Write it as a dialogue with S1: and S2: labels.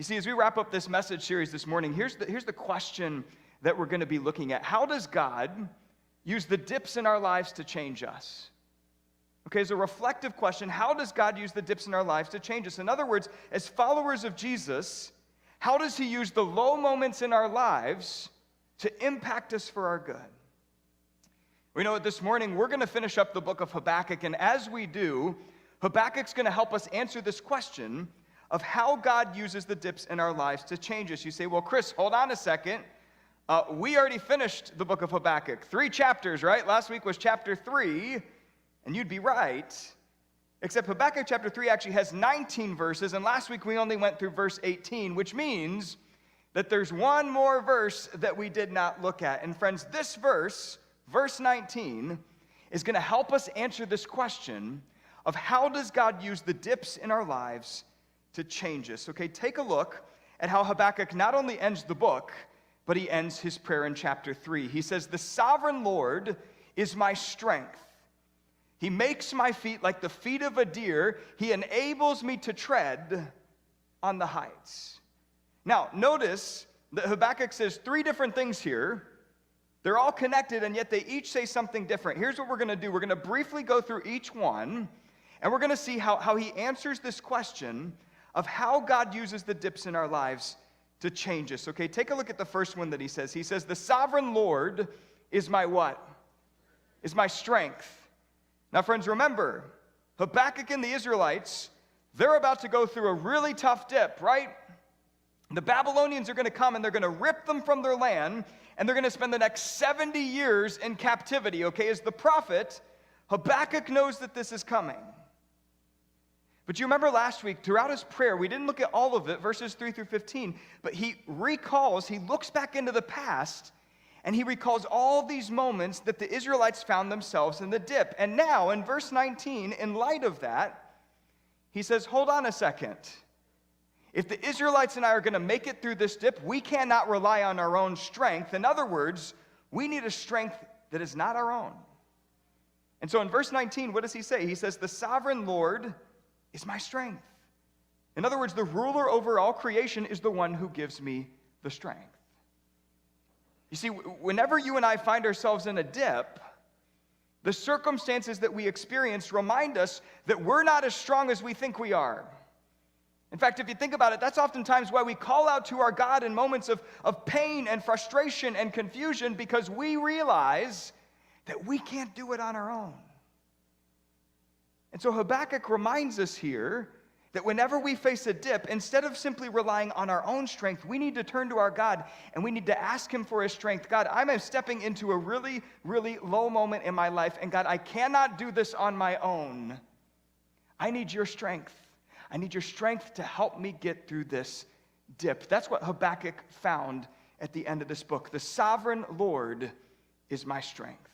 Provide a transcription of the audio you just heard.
S1: You see, as we wrap up this message series this morning, here's the question that we're going to be looking at. How does God use the dips in our lives to change us? Okay, as a reflective question, how does God use the dips in our lives to change us? In other words, as followers of Jesus, how does he use the low moments in our lives to impact us for our good? We know that this morning we're going to finish up the book of Habakkuk, and as we do, Habakkuk's going to help us answer this question of how God uses the dips in our lives to change us. You say, well, Chris, hold on a second. We already finished the book of Habakkuk. 3 chapters, right? Last week was chapter 3, and you'd be right. Except Habakkuk chapter 3 actually has 19 verses, and last week we only went through verse 18, which means that there's one more verse that we did not look at. And friends, this verse, verse 19, is going to help us answer this question of how does God use the dips in our lives to change us. Okay, take a look at how Habakkuk not only ends the book, but he ends his prayer in chapter 3. He says, "The sovereign Lord is my strength. He makes my feet like the feet of a deer. He enables me to tread on the heights." Now, notice that Habakkuk says 3 different things here. They're all connected, and yet they each say something different. Here's what we're going to do. We're going to briefly go through each one, and we're going to see how he answers this question of how God uses the dips in our lives to change us. Okay, take a look at the first one that he says. He says, "The sovereign Lord is my" what? Is my strength. Now, friends, remember, Habakkuk and the Israelites, they're about to go through a really tough dip, right? The Babylonians are going to come and they're going to rip them from their land, and they're going to spend the next 70 years in captivity, okay? As the prophet, Habakkuk knows that this is coming. But you remember last week, throughout his prayer, we didn't look at all of it, verses 3 through 15, but he looks back into the past, and he recalls all these moments that the Israelites found themselves in the dip. And now, in verse 19, in light of that, he says, hold on a second. If the Israelites and I are going to make it through this dip, we cannot rely on our own strength. In other words, we need a strength that is not our own. And so in verse 19, what does he say? He says, "The sovereign Lord is my strength." In other words, the ruler over all creation is the one who gives me the strength. You see, whenever you and I find ourselves in a dip, the circumstances that we experience remind us that we're not as strong as we think we are. In fact, if you think about it, that's oftentimes why we call out to our God in moments of pain and frustration and confusion, because we realize that we can't do it on our own. And so Habakkuk reminds us here that whenever we face a dip, instead of simply relying on our own strength, we need to turn to our God and we need to ask him for his strength. God, I'm stepping into a really, really low moment in my life, and God, I cannot do this on my own. I need your strength. I need your strength to help me get through this dip. That's what Habakkuk found at the end of this book. The sovereign Lord is my strength.